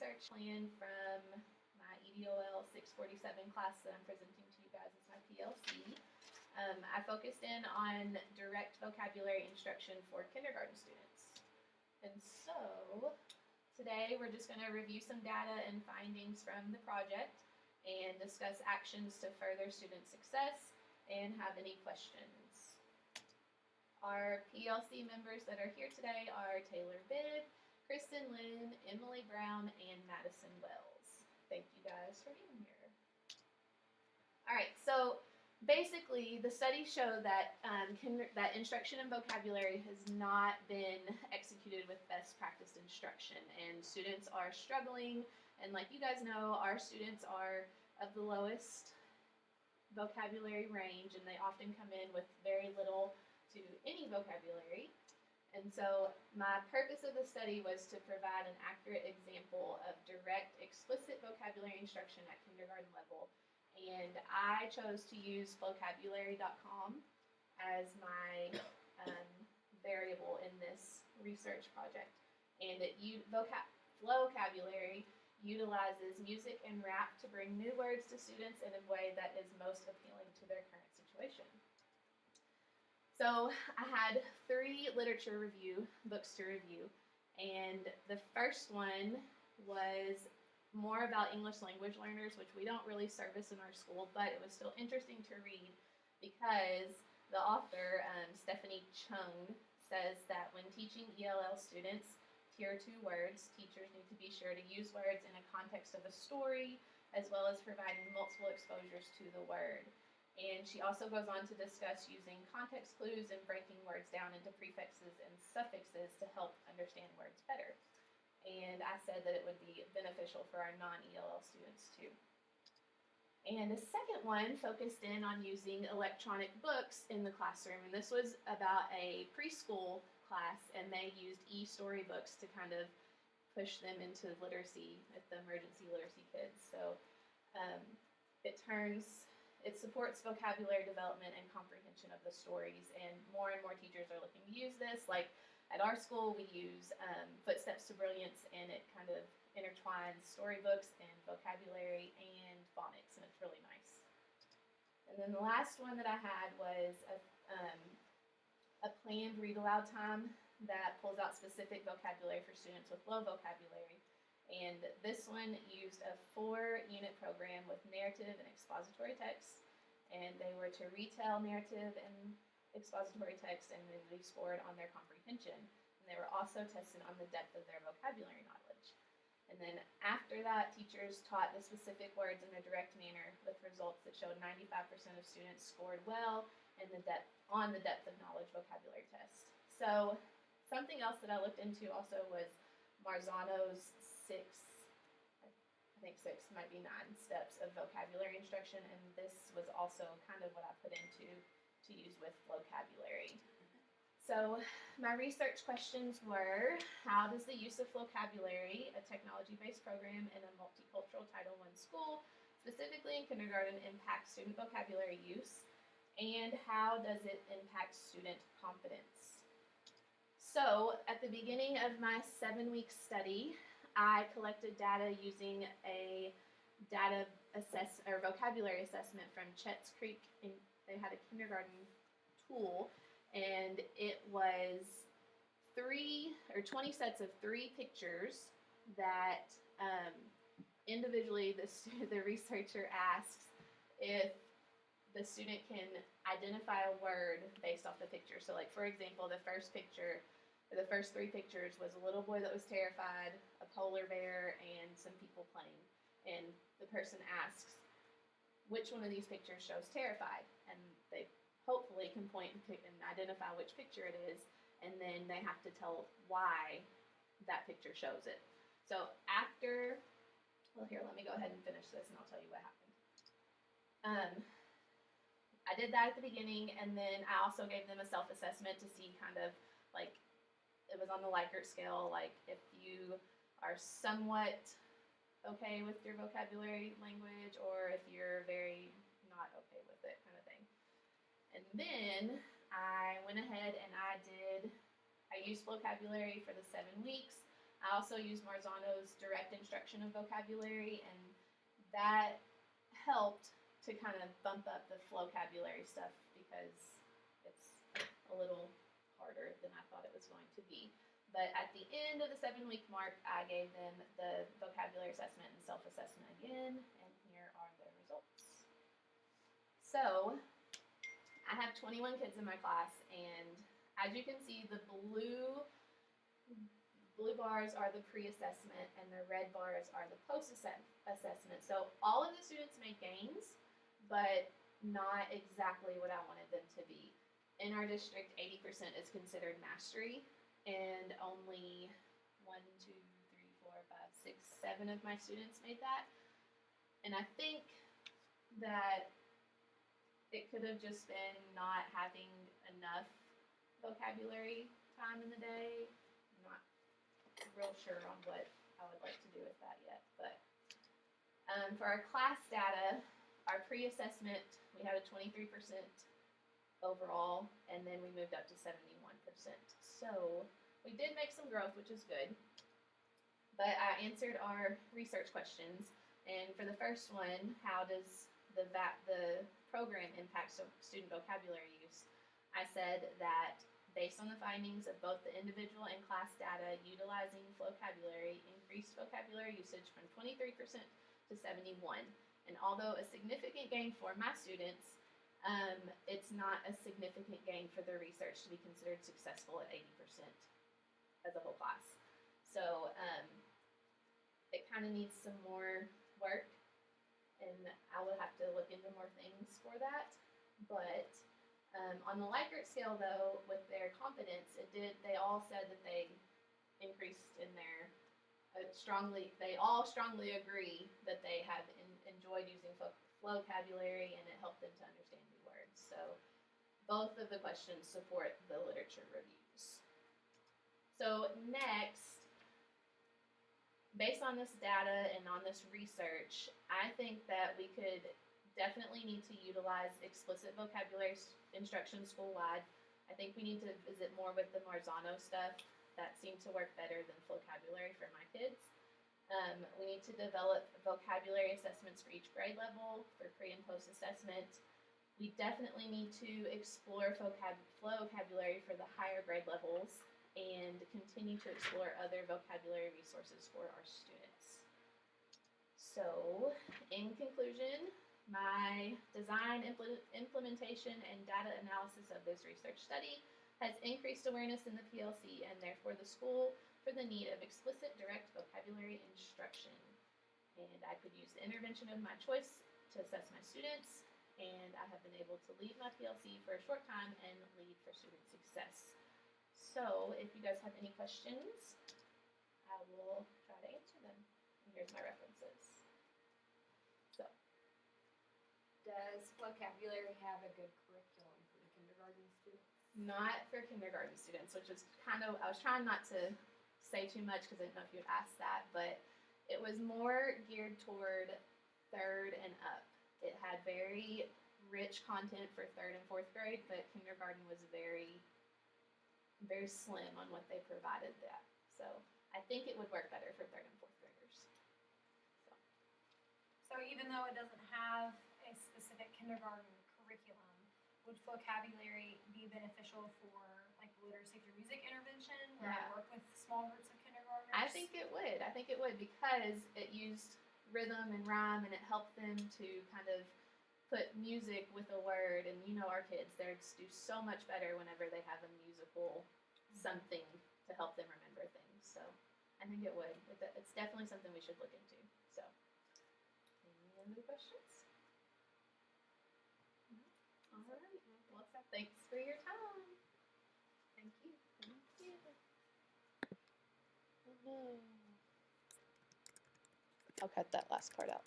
research plan from my EDOL647 class that I'm presenting to you guys as my PLC. I focused in on direct vocabulary instruction for kindergarten students. And so today we're just going to review some data and findings from the project and discuss actions to further student success and have any questions. Our PLC members that are here today are Taylor Bibb, Kristen Lynn, Emily Brown, and Madison Wells. Thank you guys for being here. All right, so basically the study showed that that instruction in vocabulary has not been executed with best practice instruction, and students are struggling. And like you guys know, our students are of the lowest vocabulary range, and they often come in with very little to any vocabulary. And so my purpose of the study was to provide an accurate example of direct, explicit vocabulary instruction at kindergarten level. And I chose to use vocabulary.com as my variable in this research project. And vocabulary utilizes music and rap to bring new words to students in a way that is most appealing to their current situation. So I had 3 literature review books to review, and the first one was more about English language learners, which we don't really service in our school, but it was still interesting to read because the author, Stephanie Chung, says that when teaching ELL students Tier 2 words, teachers need to be sure to use words in a context of a story, as well as providing multiple exposures to the word. And she also goes on to discuss using context clues and breaking words down into prefixes and suffixes to help understand words better. And I said that it would be beneficial for our non-ELL students too. And the second one focused in on using electronic books in the classroom. And this was about a preschool class, and they used e-storybooks to kind of push them into literacy at the emergency literacy kids. So it supports vocabulary development and comprehension of the stories, and more teachers are looking to use this. Like at our school, we use Footsteps to Brilliance, and it kind of intertwines storybooks and vocabulary and phonics, and it's really nice. And then the last one that I had was a planned read aloud time that pulls out specific vocabulary for students with low vocabulary. And this one used a 4-unit program with narrative and expository text, and they were to retell narrative and expository text, and then they scored on their comprehension. And they were also tested on the depth of their vocabulary knowledge. And then after that, teachers taught the specific words in a direct manner with results that showed 95% of students scored well in the depth of knowledge vocabulary test. So something else that I looked into also was Marzano's 6, I think 6, might be 9 steps of vocabulary instruction, and this was also kind of what I put into to use with vocabulary. So my research questions were, how does the use of vocabulary, a technology-based program in a multicultural Title I school, specifically in kindergarten, impact student vocabulary use, and how does it impact student confidence? So at the beginning of my 7-week study, I collected data using a vocabulary assessment from Chet's Creek. They had a kindergarten tool, and it was 20 sets of 3 pictures that individually the researcher asks if the student can identify a word based off the picture. So like, for example, the first 3 pictures was a little boy that was terrified, a polar bear, and some people playing. And the person asks, which one of these pictures shows terrified? And they hopefully can point and identify which picture it is, and then they have to tell why that picture shows it. So let me go ahead and finish this and I'll tell you what happened. I did that at the beginning, and then I also gave them a self-assessment to see kind of like, it was on the Likert scale, like if you are somewhat okay with your vocabulary language or if you're very not okay with it kind of thing. And then I went ahead and I used vocabulary for the 7 weeks. I also use Marzano's direct instruction of vocabulary, and that helped to kind of bump up the vocabulary stuff because it's a little harder than I thought it was going to be. But at the end of the 7-week mark, I gave them the vocabulary assessment and self-assessment again, and here are their results. So I have 21 kids in my class, and as you can see, the blue bars are the pre-assessment and the red bars are the post-assessment. So all of the students made gains, but not exactly what I wanted them to be. In our district, 80% is considered mastery, and only 1, 2, 3, 4, 5, 6, 7 of my students made that. And I think that it could have just been not having enough vocabulary time in the day. I'm not real sure on what I would like to do with that yet. But for our class data, our pre-assessment, we had a 23% overall, and then we moved up to 71%. So we did make some growth, which is good. But I answered our research questions, and for the first one, how does the program impact student vocabulary use? I said that based on the findings of both the individual and class data, utilizing vocabulary increased vocabulary usage from 23% to 71%. And although a significant gain for my students, it's not a significant gain for the research to be considered successful at 80% as a whole class. So it kind of needs some more work, and I will have to look into more things for that. But on the Likert scale, though, with their confidence, they all said that they increased in their they all strongly agree that they have enjoyed using vocabulary, and it helped them to understand new words. So both of the questions support the literature reviews. So next, based on this data and on this research, I think that we could definitely need to utilize explicit vocabulary instruction school-wide. I think we need to visit more with the Marzano stuff. That seemed to work better than vocabulary for my kids. We need to develop vocabulary assessments for each grade level for pre and post assessment. We definitely need to explore vocabulary for the higher grade levels and continue to explore other vocabulary resources for our students. So, in conclusion, my design, implementation, and data analysis of this research study has increased awareness in the PLC and therefore the school for the need of explicit direct vocabulary instruction. And I could use the intervention of my choice to assess my students, and I have been able to lead my PLC for a short time and lead for student success. So if you guys have any questions, I will try to answer them. And here's my references. So, does vocabulary have a good curriculum for the kindergarten students? Not for kindergarten students, which is kind of, I was trying not to say too much because I didn't know if you would ask that, but it was more geared toward 3rd and up. It had very rich content for 3rd and 4th grade, but kindergarten was very, very slim on what they provided that. So I think it would work better for 3rd and 4th graders. So even though it doesn't have a specific kindergarten curriculum, would vocabulary be beneficial for like literacy through music intervention where I work with small groups of kindergartners? I think it would. I think it would because it used rhythm and rhyme, and it helped them to kind of put music with a word. And you know our kids, they do so much better whenever they have a musical something to help them remember things. So I think it would. It's definitely something we should look into. So any other questions? All right. Well, thanks for your time. Thank you. Thank you. Oh no. I'll cut that last part out.